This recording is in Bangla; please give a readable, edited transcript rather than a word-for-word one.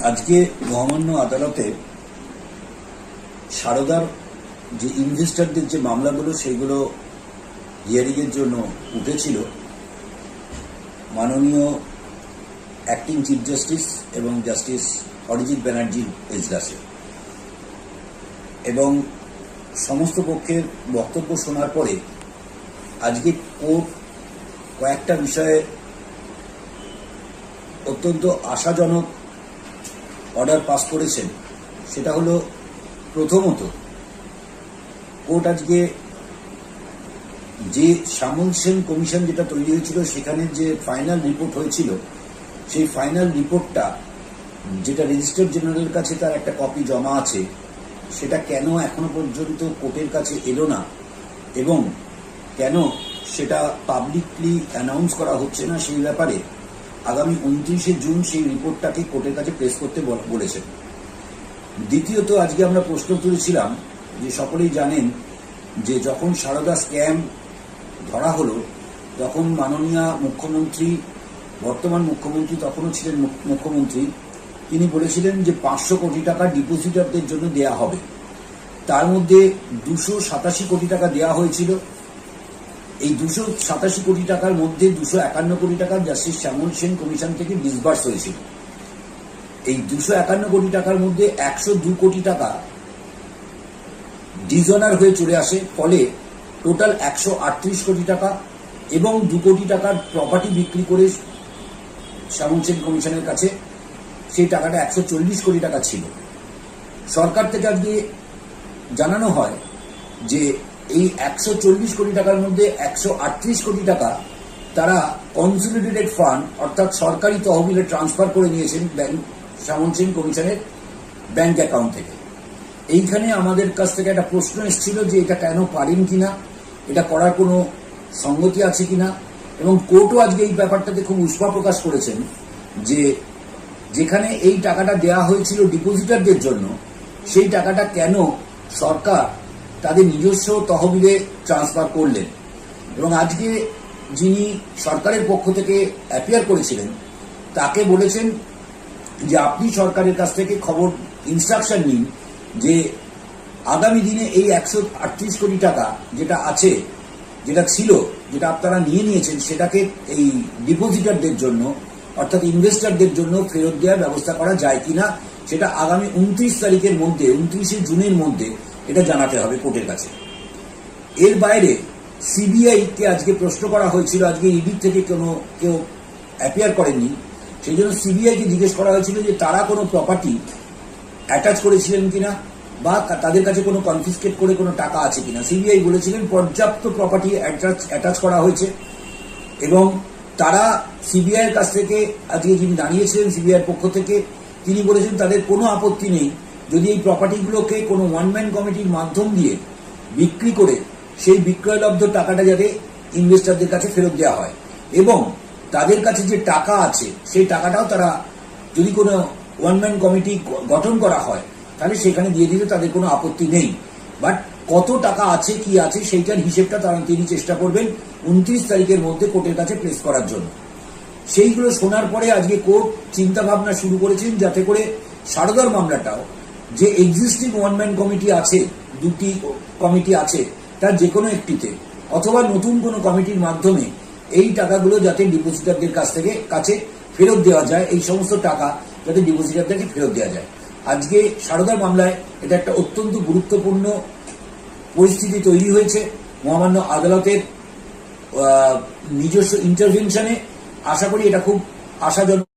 আজকে মহামান্য আদালতে সারদার যে ইনভেস্টরদের যে মামলাগুলো সেগুলো হিয়ারিং এর জন্য উঠেছিল মাননীয় অ্যাক্টিং চিফ জাস্টিস এবং জাস্টিস অরিজিৎ ব্যানার্জির এজলাসে, এবং সমস্ত পক্ষের বক্তব্য শোনার পরে আজকে কোর্ট কয়েকটা বিষয়ে অত্যন্ত আশাজনক অর্ডার পাস করেছেন। সেটা হলো, প্রথমত কোর্ট আজকে যে শ্যামল সেন কমিশন যেটা তৈরি হয়েছিল সেখানে যে ফাইনাল রিপোর্ট হয়েছিল, সেই ফাইনাল রিপোর্টটা যেটা রেজিস্ট্রার জেনারেলের কাছে তার একটা কপি জমা আছে, সেটা কেন এখনো পর্যন্ত কোর্টের কাছে এলো না এবং কেন সেটা পাবলিকলি অ্যানাউন্স করা হচ্ছে না, সেই ব্যাপারে আগামী 29শে জুন সেই রিপোর্টটাকে কোর্টের কাছে প্রেস করতে বলেছেন। দ্বিতীয়ত, আজকে আমরা প্রশ্ন তুলেছিলাম যে সকলেই জানেন যে যখন সারদা স্ক্যাম ধরা হলো তখন মাননীয় মুখ্যমন্ত্রী, বর্তমান মুখ্যমন্ত্রী তখনও ছিলেন মুখ্যমন্ত্রী, তিনি বলেছিলেন যে 500 কোটি টাকা ডিপোজিটারদের জন্য দেয়া হবে। তার মধ্যে 287 কোটি টাকা দেওয়া হয়েছিল। এই 287 কোটি টাকার মধ্যে 251 কোটি টাকা জাস্টিস শ্যামল সেন কমিশন থেকে ডিসবার্স হয়েছিল। এই 251 কোটি টাকার মধ্যে 102 কোটি টাকা ডিজনার হয়ে চলে আসে, ফলে টোটাল 138 কোটি টাকা এবং 2 কোটি টাকার প্রপার্টি বিক্রি করে শ্যামল সেন কমিশনের কাছে সেই টাকাটা 140 কোটি টাকা ছিল। সরকার থেকে আজকে জানানো হয় যে এই 140 কোটি টাকার মধ্যে 138 কোটি টাকা তারা কনসলিডেটেড ফান্ড অর্থাৎ সরকারি তহবিলে ট্রান্সফার করে নিয়েছেন শ্যামল সেন কমিশনের ব্যাংক অ্যাকাউন্ট থেকে। এইখানে আমাদের কাছ থেকে একটা প্রশ্ন এসেছিল যে এটা কেন পারেন কিনা, এটা করার কোনো সঙ্গতি আছে কিনা, এবং কোর্টও আজকে এই ব্যাপারটাতে খুব উষ্মা প্রকাশ করেছেন যে যেখানে এই টাকাটা দেওয়া হয়েছিল ডিপোজিটারদের জন্য, সেই টাকাটা কেন সরকার তাদের নিজস্ব তহবিলে ট্রান্সফার করলেন। এবং আজকে যিনি সরকারের পক্ষ থেকে অ্যাপিয়ার করেছিলেন তাকে বলেছেন যে আপনি সরকারের কাছ থেকে ইনস্ট্রাকশন নিন যে আগামী দিনে এই 138 কোটি টাকা যেটা আছে, যেটা ছিল, যেটা আপনারা নিয়েছেন, সেটাকে এই ডিপোজিটারদের জন্য অর্থাৎ ইনভেস্টরদের জন্য ফেরত দেওয়ার ব্যবস্থা করা যায় কিনা, সেটা আগামী 29 তারিখের মধ্যে, 29শে জুনের মধ্যে এটা জানাতে হবে কোর্টের কাছে। এর বাইরে সিবিআই কে আজকে প্রশ্ন করা হয়েছিল, আজকে ইডি থেকে কেউ অ্যাপিয়ার করেননি, সেই জন্য সিবিআই কে জিজ্ঞেস করা হয়েছিল যে তারা কোনো প্রপার্টি অ্যাটাচ করেছিলেন কিনা বা তাদের কাছে কোনো কনফিসকেট করে কোনো টাকা আছে কিনা। সিবিআই বলেছিলেন পর্যাপ্ত প্রপার্টি অ্যাটাচ করা হয়েছে, এবং তারা সিবিআই এর কাছ থেকে আজকে যিনি দাঁড়িয়েছিলেন সিবিআই পক্ষ থেকে, তিনি বলেছেন তাদের কোনো আপত্তি নেই যদি এই প্রপার্টিগুলোকে কোনো ওয়ান ম্যান কমিটির মাধ্যম দিয়ে বিক্রি করে সেই বিক্রয়লব্ধ টাকাটা যাতে ইনভেস্টরদের কাছে ফেরত দেওয়া হয়, এবং তাদের কাছে যে টাকা আছে সেই টাকাটাও তারা যদি কোনো ওয়ান ম্যান কমিটি গঠন করা হয় তাহলে সেখানে দিয়ে দিতে তাদের কোনো আপত্তি নেই। বাট কত টাকা আছে, কি আছে, সেইটার হিসেবটা তিনি চেষ্টা করবেন 29 তারিখের মধ্যে কোর্টের কাছে প্লেস করার জন্য। সেইগুলো শোনার পরে আজকে কোর্ট চিন্তা ভাবনা শুরু করেছেন যাতে করে সারদার মামলাটাও, যে এক্সিস্টিং ওয়ান ম্যান কমিটি আছে, 2টি কমিটি আছে, তার যে কোনো একটিতে অথবা নতুন কোনো কমিটির মাধ্যমে এই টাকাগুলো যাতে ডিপোজিটারদের কাছে ফেরত দেওয়া যায়, এই সমস্ত টাকা যাতে ডিপোজিটারদেরকে ফেরত দেওয়া যায়। আজকে সারদার মামলায় এটা একটা অত্যন্ত গুরুত্বপূর্ণ পরিস্থিতি তৈরি হয়েছে। মহামান্য আদালতের নিজস্ব ইন্টারভেনশনে আশা করি এটা খুব আশাজনক।